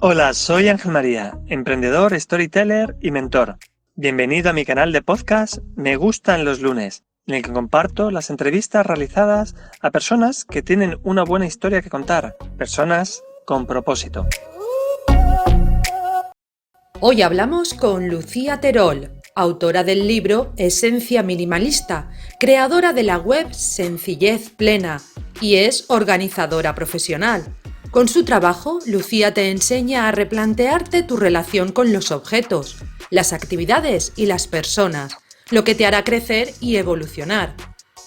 Hola, soy Ángel María, emprendedor, storyteller y mentor. Bienvenido a mi canal de podcast Me Gustan los Lunes, en el que comparto las entrevistas realizadas a personas que tienen una buena historia que contar, personas con propósito. Hoy hablamos con Lucía Terol, autora del libro Esencia Minimalista, creadora de la web Sencillez Plena y es organizadora profesional. Con su trabajo, Lucía te enseña a replantearte tu relación con los objetos, las actividades y las personas, lo que te hará crecer y evolucionar.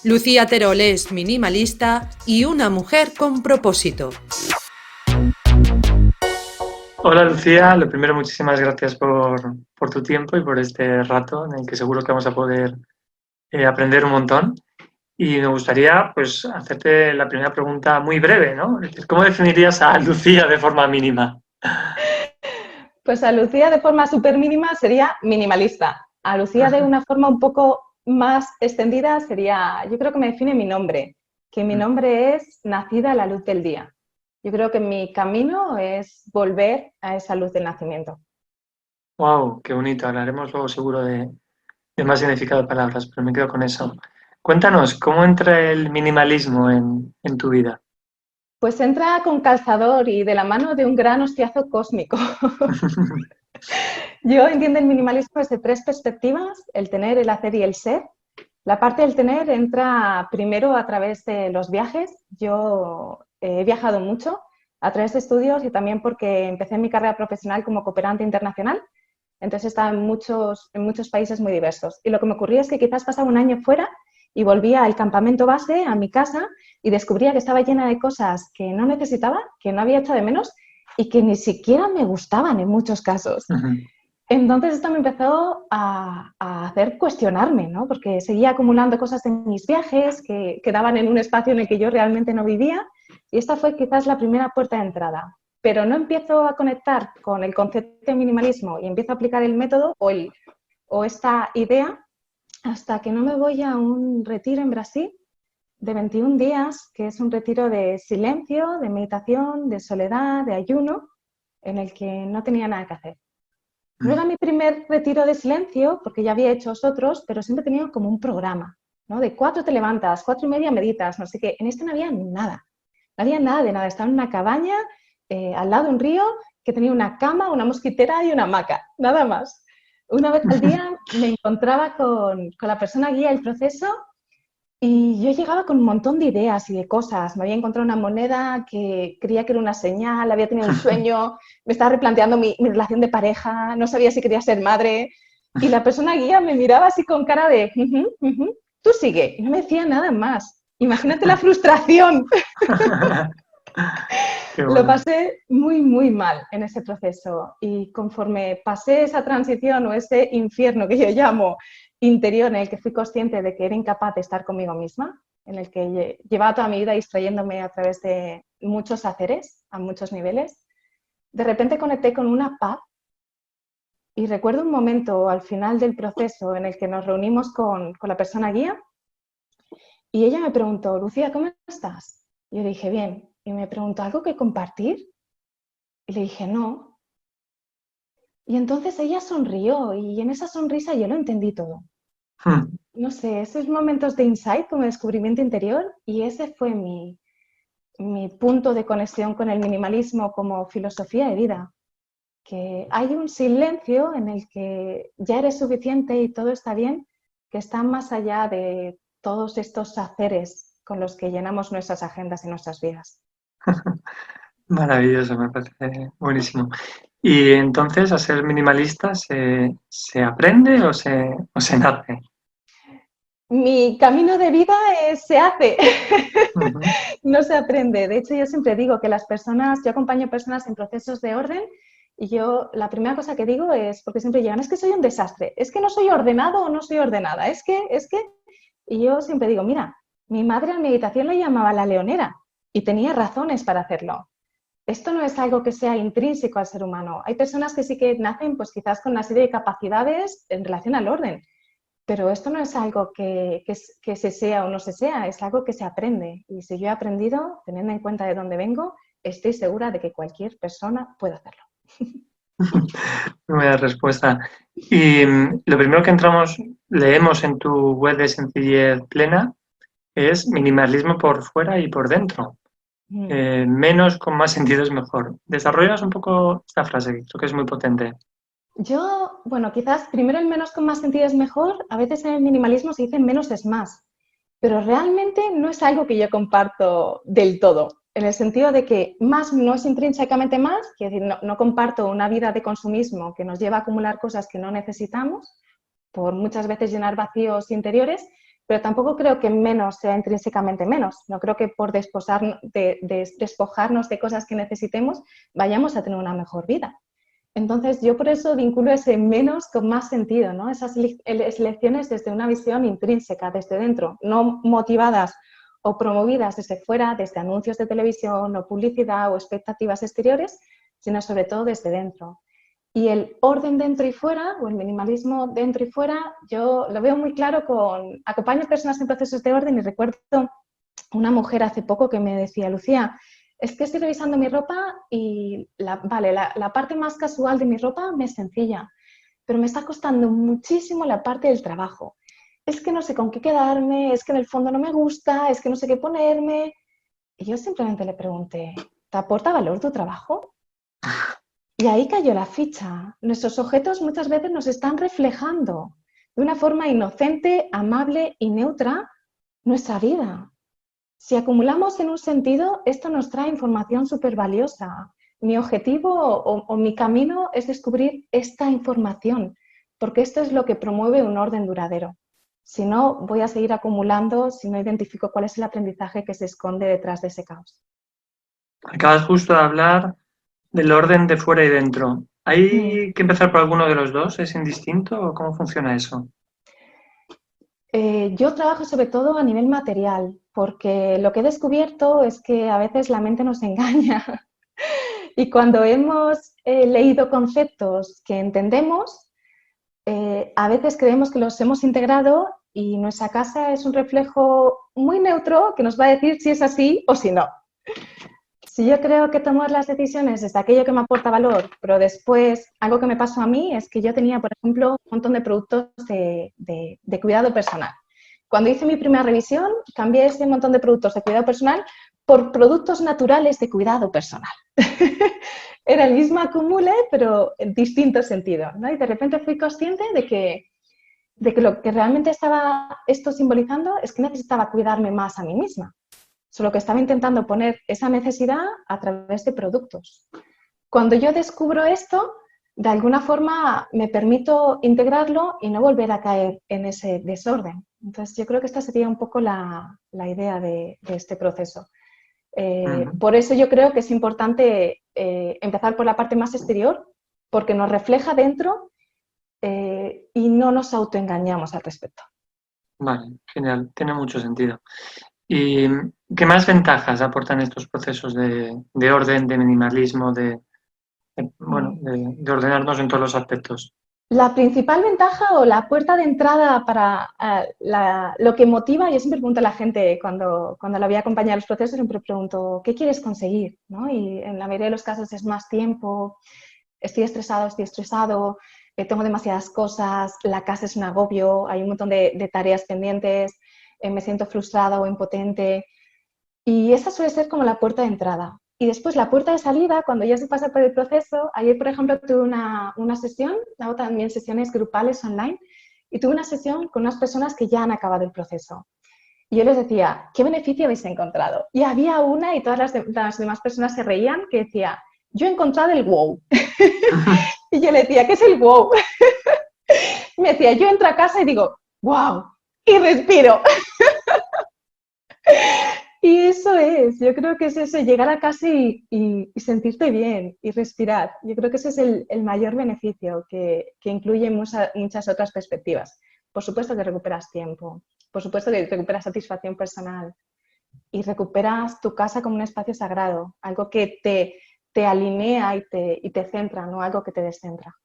Lucía Terol es minimalista y una mujer con propósito. Hola Lucía, lo primero muchísimas gracias por tu tiempo y por este rato en el que seguro que vamos a poder aprender un montón. Y me gustaría pues hacerte la primera pregunta muy breve, ¿no? Es decir, ¿cómo definirías a Lucía de forma mínima? Pues a Lucía de forma súper mínima sería minimalista. A Lucía de una forma un poco más extendida sería, yo creo que me define mi nombre, que mi nombre es nacida a la luz del día. Yo creo que mi camino es volver a esa luz del nacimiento. Wow, qué bonito. Hablaremos luego seguro de más significado de palabras, pero me quedo con eso. Cuéntanos, ¿cómo entra el minimalismo en tu vida? Pues entra con calzador y de la mano de un gran hostiazo cósmico. Yo entiendo el minimalismo desde tres perspectivas, el tener, el hacer y el ser. La parte del tener entra primero a través de los viajes. Yo he viajado mucho a través de estudios y también porque empecé mi carrera profesional como cooperante internacional. Entonces estaba en muchos países muy diversos. Y lo que me ocurría es que quizás pasaba un año fuera y volvía al campamento base, a mi casa, y descubría que estaba llena de cosas que no necesitaba, que no había hecho de menos y que ni siquiera me gustaban en muchos casos. Entonces esto me empezó a hacer cuestionarme, ¿no? Porque seguía acumulando cosas de mis viajes que quedaban en un espacio en el que yo realmente no vivía y esta fue quizás la primera puerta de entrada. Pero no empiezo a conectar con el concepto de minimalismo y empiezo a aplicar el método o esta idea hasta que no me voy a un retiro en Brasil de 21 días, que es un retiro de silencio, de meditación, de soledad, de ayuno, en el que no tenía nada que hacer. No era mi primer retiro de silencio, porque ya había hecho otros, pero siempre he tenido como un programa, ¿no? De 4 te levantas, 4:30 meditas, no sé qué. En este no había nada, no había nada de nada. Estaba en una cabaña al lado de un río que tenía una cama, una mosquitera y una hamaca, nada más. Una vez al día me encontraba con la persona guía del proceso y yo llegaba con un montón de ideas y de cosas. Me había encontrado una moneda que creía que era una señal, había tenido un sueño, me estaba replanteando mi relación de pareja, no sabía si quería ser madre. Y la persona guía me miraba así con cara de, tú sigue. Y no me decía nada más. Imagínate la frustración. Qué Lo bueno. pasé muy, muy mal en ese proceso y conforme pasé esa transición o ese infierno que yo llamo interior en el que fui consciente de que era incapaz de estar conmigo misma, en el que llevaba toda mi vida distrayéndome a través de muchos haceres, a muchos niveles, de repente conecté con una paz y recuerdo un momento al final del proceso en el que nos reunimos con la persona guía y ella me preguntó, Lucía, ¿cómo estás? Y yo le dije, bien. Y me preguntó, ¿algo que compartir? Y le dije, no. Y entonces ella sonrió y en esa sonrisa yo lo entendí todo. No sé, esos momentos de insight como descubrimiento interior y ese fue mi punto de conexión con el minimalismo como filosofía de vida. Que hay un silencio en el que ya eres suficiente y todo está bien, que está más allá de todos estos haceres con los que llenamos nuestras agendas y nuestras vidas. Maravilloso, me parece buenísimo. Y entonces, ¿a ser minimalista se aprende o se nace? Mi camino de vida se hace, Ujú. no se aprende. De hecho, yo siempre digo que yo acompaño personas en procesos de orden y yo la primera cosa que digo es, porque siempre llegan, es que soy un desastre, es que no soy ordenado o no soy ordenada, y yo siempre digo, mira, mi madre en meditación la llamaba la leonera y tenía razones para hacerlo. Esto no es algo que sea intrínseco al ser humano. Hay personas que sí que nacen pues quizás con una serie de capacidades en relación al orden, pero esto no es algo que se sea o no se sea, es algo que se aprende. Y si yo he aprendido, teniendo en cuenta de dónde vengo, estoy segura de que cualquier persona puede hacerlo. Buena respuesta. Y lo primero que leemos en tu web de Sencillez Plena es minimalismo por fuera y por dentro. Menos con más sentido es mejor. ¿Desarrollas un poco esta frase? Creo que es muy potente. Yo, bueno, quizás primero el menos con más sentido es mejor. A veces en el minimalismo se dice menos es más, pero realmente no es algo que yo comparto del todo, en el sentido de que más no es intrínsecamente más, quiero decir, no comparto una vida de consumismo que nos lleva a acumular cosas que no necesitamos, por muchas veces llenar vacíos interiores, pero tampoco creo que menos sea intrínsecamente menos. No creo que por despojarnos de cosas que necesitemos vayamos a tener una mejor vida. Entonces, yo por eso vinculo ese menos con más sentido, ¿no? Esas elecciones desde una visión intrínseca, desde dentro, no motivadas o promovidas desde fuera, desde anuncios de televisión o publicidad o expectativas exteriores, sino sobre todo desde dentro. Y el orden dentro y fuera, o el minimalismo dentro y fuera, yo lo veo muy claro acompaño a personas en procesos de orden y recuerdo una mujer hace poco que me decía, Lucía, es que estoy revisando mi ropa y la parte más casual de mi ropa me es sencilla, pero me está costando muchísimo la parte del trabajo. Es que no sé con qué quedarme, es que en el fondo no me gusta, es que no sé qué ponerme. Y yo simplemente le pregunté, ¿te aporta valor tu trabajo? Y ahí cayó la ficha. Nuestros objetos muchas veces nos están reflejando de una forma inocente, amable y neutra nuestra vida. Si acumulamos en un sentido, esto nos trae información súper valiosa. Mi objetivo o mi camino es descubrir esta información, porque esto es lo que promueve un orden duradero. Si no, voy a seguir acumulando si no identifico cuál es el aprendizaje que se esconde detrás de ese caos. Acabas justo de hablar del orden de fuera y dentro. ¿Hay que empezar por alguno de los dos? ¿Es indistinto o cómo funciona eso? Yo trabajo sobre todo a nivel material, porque lo que he descubierto es que a veces la mente nos engaña y cuando hemos leído conceptos que entendemos, a veces creemos que los hemos integrado y nuestra casa es un reflejo muy neutro que nos va a decir si es así o si no. Si yo creo que tomar las decisiones desde aquello que me aporta valor, pero después algo que me pasó a mí es que yo tenía, por ejemplo, un montón de productos de cuidado personal. Cuando hice mi primera revisión, cambié ese montón de productos de cuidado personal por productos naturales de cuidado personal. Era el mismo acumule, pero en distinto sentido, ¿no? Y de repente fui consciente de que lo que realmente estaba esto simbolizando es que necesitaba cuidarme más a mí misma. Solo que estaba intentando poner esa necesidad a través de productos. Cuando yo descubro esto, de alguna forma me permito integrarlo y no volver a caer en ese desorden. Entonces, yo creo que esta sería un poco la idea de este proceso. Por eso yo creo que es importante empezar por la parte más exterior, porque nos refleja dentro y no nos autoengañamos al respecto. Vale, genial, tiene mucho sentido. ¿Y qué más ventajas aportan estos procesos de orden, de minimalismo, de ordenarnos en todos los aspectos? La principal ventaja o la puerta de entrada para lo que motiva, yo siempre pregunto a la gente cuando la voy a acompañar a los procesos, siempre pregunto, ¿qué quieres conseguir? ¿No? Y en la mayoría de los casos es más tiempo, estoy estresado, tengo demasiadas cosas, la casa es un agobio, hay un montón de tareas pendientes, me siento frustrada o impotente. Y esa suele ser como la puerta de entrada. Y después la puerta de salida, cuando ya se pasa por el proceso, ayer, por ejemplo, tuve una sesión, hago también sesiones grupales online, y tuve una sesión con unas personas que ya han acabado el proceso. Y yo les decía, ¿qué beneficio habéis encontrado? Y había una, y todas las demás personas se reían, que decía, yo he encontrado el wow. Y yo le decía, ¿qué es el wow? Y me decía, yo entro a casa y digo, wow, y respiro. Y eso es, yo creo que es eso, llegar a casa y sentirte bien y respirar. Yo creo que ese es el mayor beneficio que incluye muchas otras perspectivas. Por supuesto que recuperas tiempo, por supuesto que recuperas satisfacción personal y recuperas tu casa como un espacio sagrado, algo que te alinea y te centra, no algo que te descentra.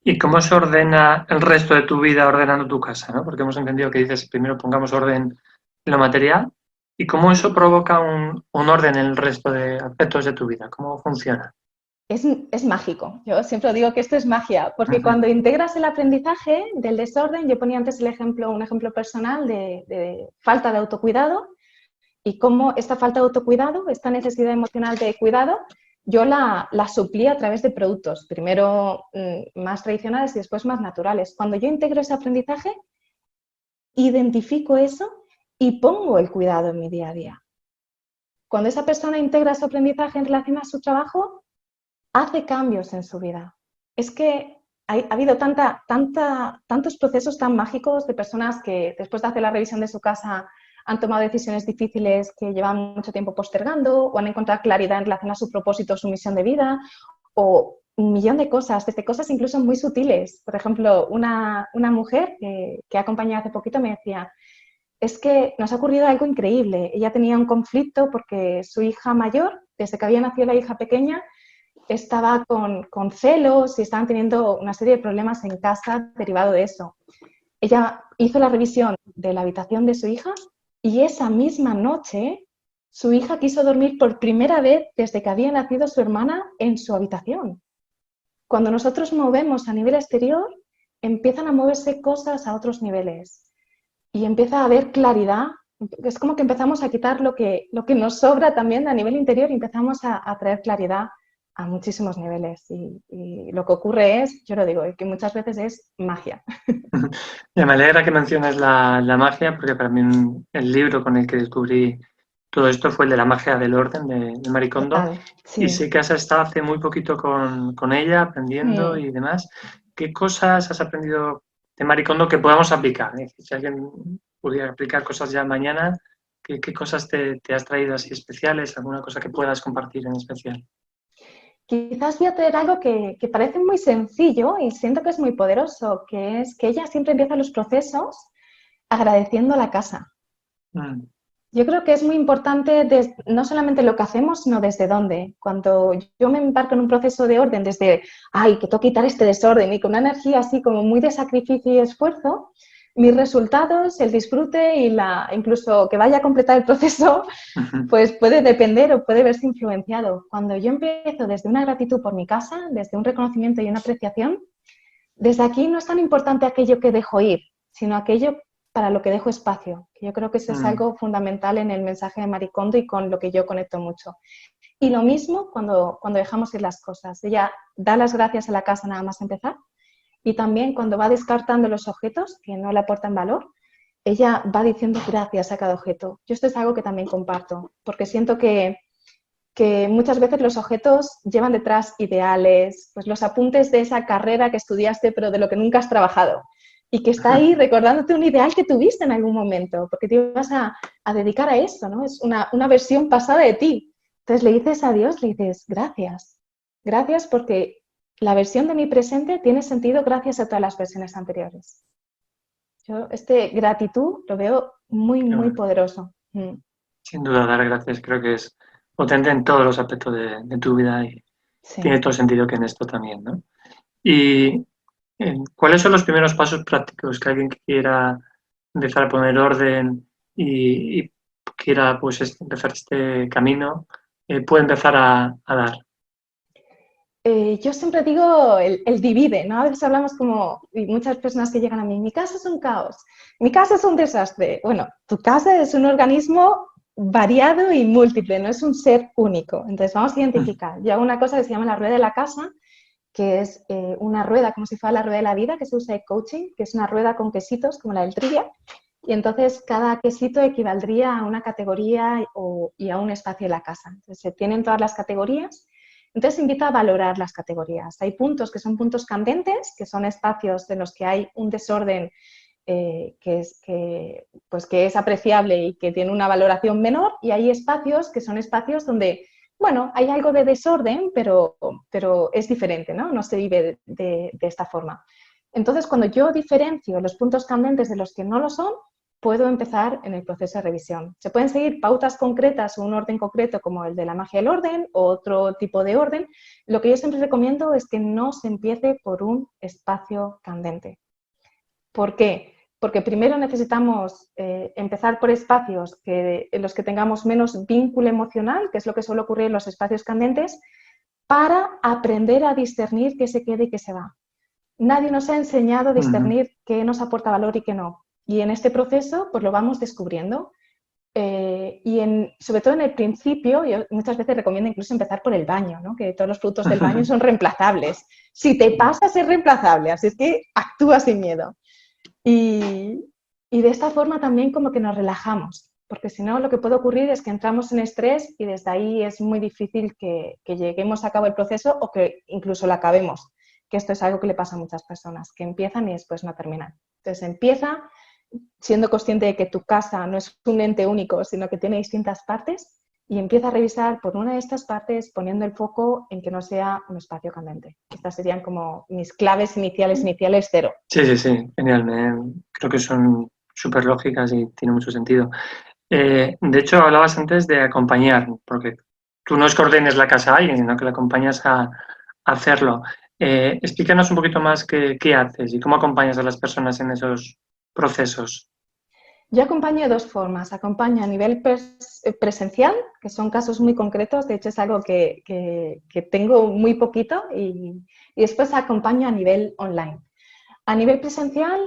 ¿Y cómo se ordena el resto de tu vida ordenando tu casa, ¿no? Porque hemos entendido que dices, primero pongamos orden en lo material, y cómo eso provoca un orden en el resto de aspectos de tu vida, cómo funciona. es mágico. Yo siempre digo que esto es magia, porque cuando integras el aprendizaje del desorden, yo ponía antes un ejemplo personal de falta de autocuidado y cómo esta falta de autocuidado, esta necesidad emocional de cuidado, yo la suplí a través de productos, primero más tradicionales y después más naturales. Cuando yo integro ese aprendizaje, identifico eso y pongo el cuidado en mi día a día. Cuando esa persona integra su aprendizaje en relación a su trabajo, hace cambios en su vida. Es que ha habido tantos procesos tan mágicos de personas que después de hacer la revisión de su casa han tomado decisiones difíciles que llevan mucho tiempo postergando o han encontrado claridad en relación a su propósito, su misión de vida o un millón de cosas, desde cosas incluso muy sutiles. Por ejemplo, una mujer que acompañé hace poquito me decía, es que nos ha ocurrido algo increíble. Ella tenía un conflicto porque su hija mayor, desde que había nacido la hija pequeña, estaba con celos y estaban teniendo una serie de problemas en casa derivado de eso. Ella hizo la revisión de la habitación de su hija y esa misma noche su hija quiso dormir por primera vez desde que había nacido su hermana en su habitación. Cuando nosotros movemos a nivel exterior, empiezan a moverse cosas a otros niveles y empieza a haber claridad. Es como que empezamos a quitar lo que nos sobra también a nivel interior y empezamos a traer claridad a muchísimos niveles. Y lo que ocurre es, yo lo digo, que muchas veces es magia. Me alegra que menciones la magia, porque para mí el libro con el que descubrí todo esto fue el de la magia del orden de Marie Kondo. Sí. Y sé que has estado hace muy poquito con ella, aprendiendo y demás. ¿Qué cosas has aprendido de Marie Kondo que podamos aplicar? Si alguien pudiera aplicar cosas ya mañana, ¿qué cosas te has traído así especiales? ¿Alguna cosa que puedas compartir en especial? Quizás voy a traer algo que parece muy sencillo y siento que es muy poderoso, que es que ella siempre empieza los procesos agradeciendo la casa. Yo creo que es muy importante no solamente lo que hacemos, sino desde dónde. Cuando yo me embarco en un proceso de orden desde, ay, que tengo que quitar este desorden y con una energía así como muy de sacrificio y esfuerzo, mis resultados, el disfrute y incluso que vaya a completar el proceso, pues puede depender o puede verse influenciado. Cuando yo empiezo desde una gratitud por mi casa, desde un reconocimiento y una apreciación, desde aquí no es tan importante aquello que dejo ir, sino aquello para lo que dejo espacio. Yo creo que eso es algo fundamental en el mensaje de Marie Kondo y con lo que yo conecto mucho. Y lo mismo cuando dejamos ir las cosas. Ella da las gracias a la casa nada más empezar y también cuando va descartando los objetos que no le aportan valor, ella va diciendo gracias a cada objeto. Yo esto es algo que también comparto, porque siento que muchas veces los objetos llevan detrás ideales, pues los apuntes de esa carrera que estudiaste pero de lo que nunca has trabajado y que está ahí recordándote un ideal que tuviste en algún momento, porque te ibas a dedicar a eso, ¿no? Es una versión pasada de ti. Entonces le dices a Dios, le dices gracias, gracias porque la versión de mi presente tiene sentido gracias a todas las versiones anteriores. Yo gratitud lo veo muy, muy poderoso. Sin duda, dar gracias creo que es potente en todos los aspectos de tu vida y tiene todo sentido que en esto también, ¿no? Y ¿cuáles son los primeros pasos prácticos que alguien que quiera empezar a poner orden y quiera pues empezar este camino puede empezar a dar? Yo siempre digo el divide, ¿no? A veces hablamos como, y muchas personas que llegan a mí, mi casa es un caos, mi casa es un desastre. Bueno, tu casa es un organismo variado y múltiple, no es un ser único. Entonces vamos a identificar. Yo hago una cosa que se llama la rueda de la casa, que es una rueda como si fuera la rueda de la vida, que se usa en coaching, que es una rueda con quesitos como la del trivia. Y entonces cada quesito equivaldría a una categoría y a un espacio de la casa. Entonces se tienen todas las categorías. Entonces invita a valorar las categorías. Hay puntos que son puntos candentes, que son espacios en los que hay un desorden que es apreciable y que tiene una valoración menor, y hay espacios que son espacios donde, bueno, hay algo de desorden, pero es diferente, ¿no? No se vive de esta forma. Entonces, cuando yo diferencio los puntos candentes de los que no lo son, puedo empezar en el proceso de revisión. Se pueden seguir pautas concretas o un orden concreto como el de la magia del orden o otro tipo de orden. Lo que yo siempre recomiendo es que no se empiece por un espacio candente. ¿Por qué? Porque primero necesitamos empezar por espacios en los que tengamos menos vínculo emocional, que es lo que suele ocurrir en los espacios candentes, para aprender a discernir qué se queda y qué se va. Nadie nos ha enseñado a discernir qué nos aporta valor y qué no. Y en este proceso pues lo vamos descubriendo. Sobre todo en el principio, yo muchas veces recomiendo incluso empezar por el baño, ¿no? Que todos los productos del baño son reemplazables. Si te pasas es reemplazable, así es que actúa sin miedo. Y de esta forma también como que nos relajamos, porque si no lo que puede ocurrir es que entramos en estrés y desde ahí es muy difícil que lleguemos a cabo el proceso o que incluso lo acabemos, que esto es algo que le pasa a muchas personas, que empiezan y después no terminan. Entonces empieza siendo consciente de que tu casa no es un ente único, sino que tiene distintas partes y empieza a revisar por una de estas partes poniendo el foco en que no sea un espacio candente. Estas serían como mis claves iniciales 0. Sí, genial. Creo que son súper lógicas y tiene mucho sentido. De hecho, hablabas antes de acompañar, porque tú no es que ordenes la casa a alguien, sino que la acompañas a hacerlo. Explícanos un poquito más qué haces y cómo acompañas a las personas en esos procesos. Yo acompaño de dos formas. Acompaño a nivel presencial, que son casos muy concretos, de hecho es algo que tengo muy poquito, y después acompaño a nivel online. A nivel presencial,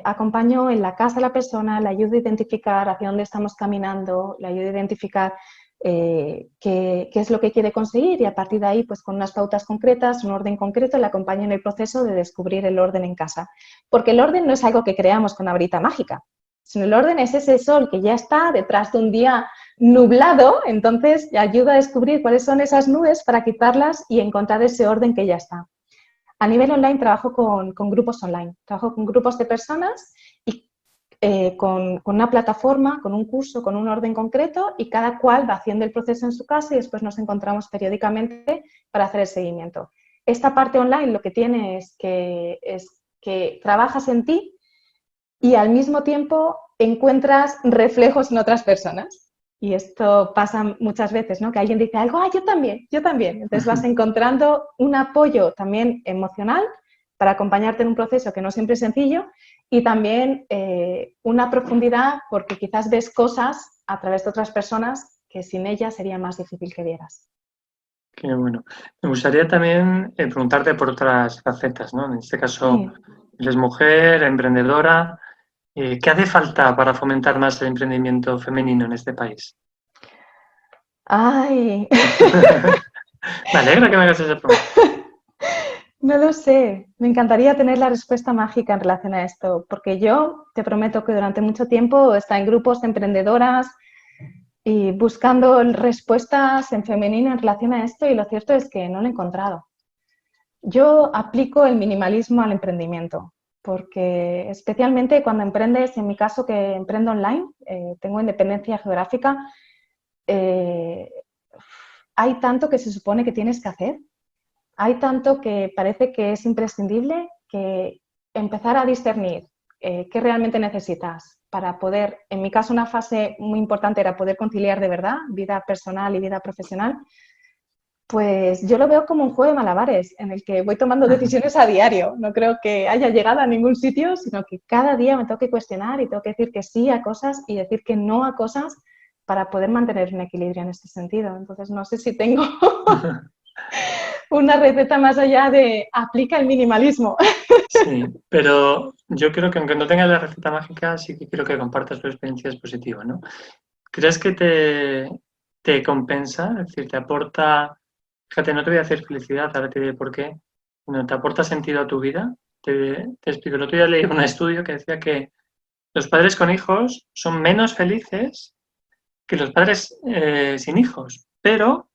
acompaño en la casa de la persona, le ayudo a identificar hacia dónde estamos caminando, le ayudo a identificar qué es lo que quiere conseguir y a partir de ahí, pues con unas pautas concretas, un orden concreto, le acompaño en el proceso de descubrir el orden en casa. Porque el orden no es algo que creamos con una varita mágica, sino el orden es ese sol que ya está detrás de un día nublado, entonces ayuda a descubrir cuáles son esas nubes para quitarlas y encontrar ese orden que ya está. A nivel online trabajo con grupos online, trabajo con grupos de personas y con una plataforma, con un curso, con un orden concreto y cada cual va haciendo el proceso en su casa y después nos encontramos periódicamente para hacer el seguimiento. Esta parte online lo que tiene es que trabajas en ti y al mismo tiempo encuentras reflejos en otras personas. Y esto pasa muchas veces, ¿no? Que alguien dice algo, yo también. Entonces vas encontrando un apoyo también emocional para acompañarte en un proceso que no siempre es sencillo y también una profundidad porque quizás ves cosas a través de otras personas que sin ellas sería más difícil que vieras. Qué bueno. Me gustaría también preguntarte por otras facetas, ¿no? En este caso, Sí. eres mujer, emprendedora. ¿Qué hace falta para fomentar más el emprendimiento femenino en este país? ¡Ay! Me alegra que me hagas esa pregunta. No lo sé, me encantaría tener la respuesta mágica en relación a esto, porque yo te prometo que durante mucho tiempo he estado en grupos de emprendedoras y buscando respuestas en femenino en relación a esto y lo cierto es que no lo he encontrado. Yo aplico el minimalismo al emprendimiento, porque especialmente cuando emprendes, en mi caso que emprendo online, tengo independencia geográfica, hay tanto que se supone que tienes que hacer. Hay tanto que parece que es imprescindible que empezar a discernir qué realmente necesitas para poder, en mi caso una fase muy importante era poder conciliar de verdad vida personal y vida profesional, pues yo lo veo como un juego de malabares en el que voy tomando decisiones a diario. No creo que haya llegado a ningún sitio, sino que cada día me tengo que cuestionar y tengo que decir que sí a cosas y decir que no a cosas para poder mantener un equilibrio en este sentido. Entonces no sé si tengo una receta más allá de aplica el minimalismo. Sí, pero yo creo que aunque no tengas la receta mágica, sí que quiero que compartas tu experiencia positiva, ¿no? ¿Crees que te compensa? Es decir, te aporta, fíjate, no te voy a hacer felicidad, ahora te diré por qué, no, te aporta sentido a tu vida. Te explico, el otro día leí un estudio que decía que los padres con hijos son menos felices que los padres sin hijos, pero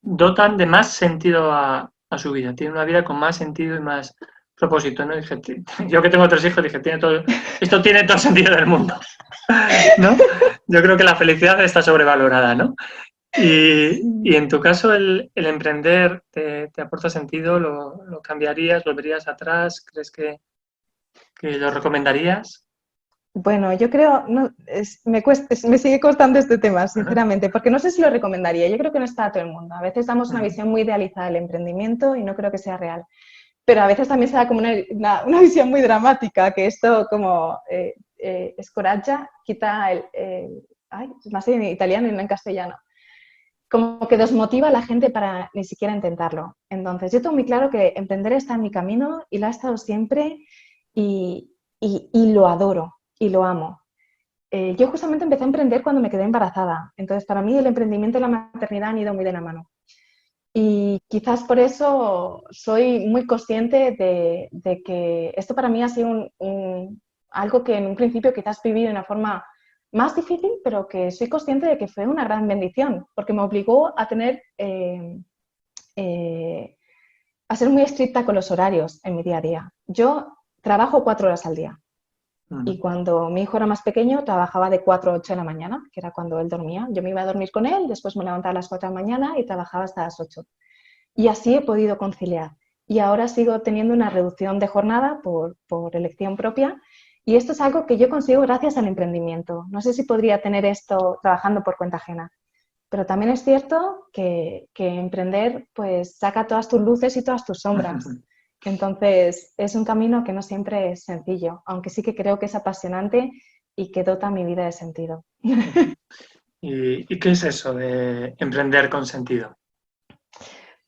dotan de más sentido a su vida, tienen una vida con más sentido y más propósito, ¿no? Dije, yo que tengo 3 hijos, dije, esto tiene todo el sentido del mundo, ¿no? Yo creo que la felicidad está sobrevalorada, ¿no? Y en tu caso, el emprender te aporta sentido, ¿lo cambiarías, lo verías atrás? ¿Crees que lo recomendarías? Bueno, yo creo, no, me sigue costando este tema, sinceramente, porque no sé si lo recomendaría. Yo creo que no está a todo el mundo. A veces damos una visión muy idealizada del emprendimiento y no creo que sea real. Pero a veces también se da como una visión muy dramática, que esto como scoraggia, quita ay, más en italiano y no en castellano. como que desmotiva a la gente para ni siquiera intentarlo. Entonces, yo tengo muy claro que emprender está en mi camino y lo ha estado siempre y lo adoro y lo amo. Yo justamente empecé a emprender cuando me quedé embarazada. Entonces, para mí el emprendimiento y la maternidad han ido muy de la mano. Y quizás por eso soy muy consciente de que esto para mí ha sido algo que en un principio quizás viví de una forma más difícil, pero que soy consciente de que fue una gran bendición, porque me obligó a tener, a ser muy estricta con los horarios en mi día a día. Yo trabajo 4 horas al día y cuando mi hijo era más pequeño trabajaba de 4 a 8 de la mañana, que era cuando él dormía. Yo me iba a dormir con él, después me levantaba a las 4 de la mañana y trabajaba hasta las 8. Y así he podido conciliar. Y ahora sigo teniendo una reducción de jornada por elección propia. Y esto es algo que yo consigo gracias al emprendimiento. No sé si podría tener esto trabajando por cuenta ajena. Pero también es cierto que emprender pues saca todas tus luces y todas tus sombras. Entonces es un camino que no siempre es sencillo, aunque sí que creo que es apasionante y que dota mi vida de sentido. ¿Y qué es eso de emprender con sentido?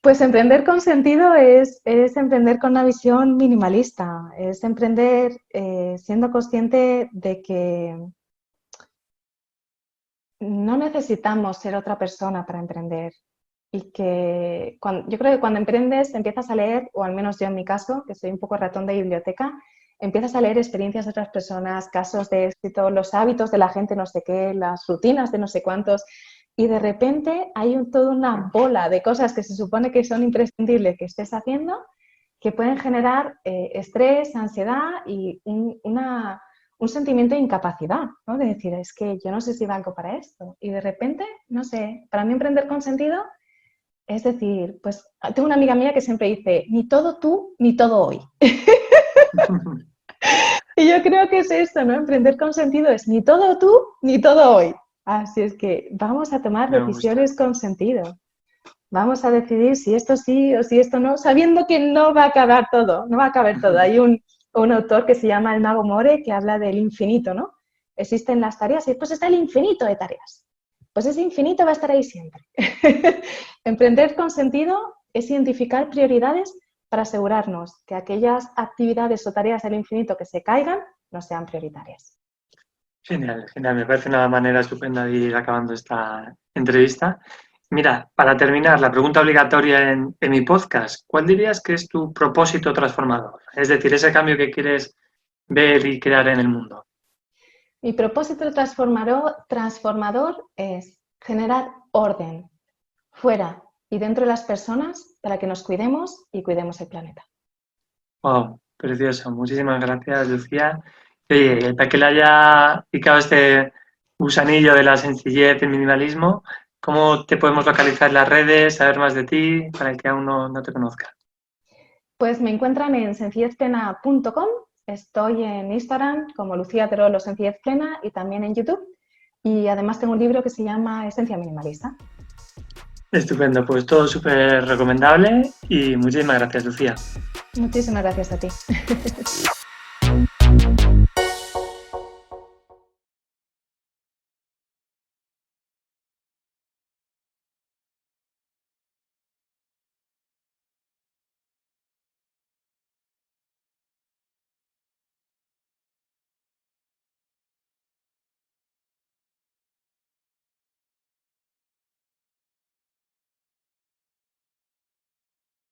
Pues emprender con sentido es emprender con una visión minimalista, es emprender siendo consciente de que no necesitamos ser otra persona para emprender y que yo creo que cuando emprendes empiezas a leer, o al menos yo en mi caso, que soy un poco ratón de biblioteca, empiezas a leer experiencias de otras personas, casos de éxito, los hábitos de la gente no sé qué, las rutinas de no sé cuántos. Y de repente hay toda una bola de cosas que se supone que son imprescindibles que estés haciendo que pueden generar estrés, ansiedad y un sentimiento de incapacidad, ¿no? De decir, es que yo no sé si valgo para esto. Y de repente, no sé, para mí emprender con sentido es decir, pues tengo una amiga mía que siempre dice, ni todo tú, ni todo hoy. Y yo creo que es esto, ¿no? Emprender con sentido es ni todo tú, ni todo hoy. Así es que vamos a tomar decisiones con sentido. Vamos a decidir si esto sí o si esto no, sabiendo que no va a acabar todo, no va a acabar todo. Hay un autor que se llama el Mago More que habla del infinito, ¿no? Existen las tareas y después está el infinito de tareas. Pues ese infinito va a estar ahí siempre. Emprender con sentido es identificar prioridades para asegurarnos que aquellas actividades o tareas del infinito que se caigan no sean prioritarias. Genial, genial. Me parece una manera estupenda de ir acabando esta entrevista. Mira, para terminar, la pregunta obligatoria en mi podcast, ¿cuál dirías que es tu propósito transformador? Es decir, ese cambio que quieres ver y crear en el mundo. Mi propósito transformador es generar orden fuera y dentro de las personas para que nos cuidemos y cuidemos el planeta. Wow, precioso. Muchísimas gracias, Lucía. Oye, para que le haya picado este gusanillo de la sencillez y el minimalismo, ¿cómo te podemos localizar en las redes, saber más de ti, para el que aún no te conozca? Pues me encuentran en sencillezplena.com, estoy en Instagram como Lucía Terol o Sencillez Plena y también en YouTube. Y además tengo un libro que se llama Esencia Minimalista. Estupendo, pues todo súper recomendable y muchísimas gracias, Lucía. Muchísimas gracias a ti.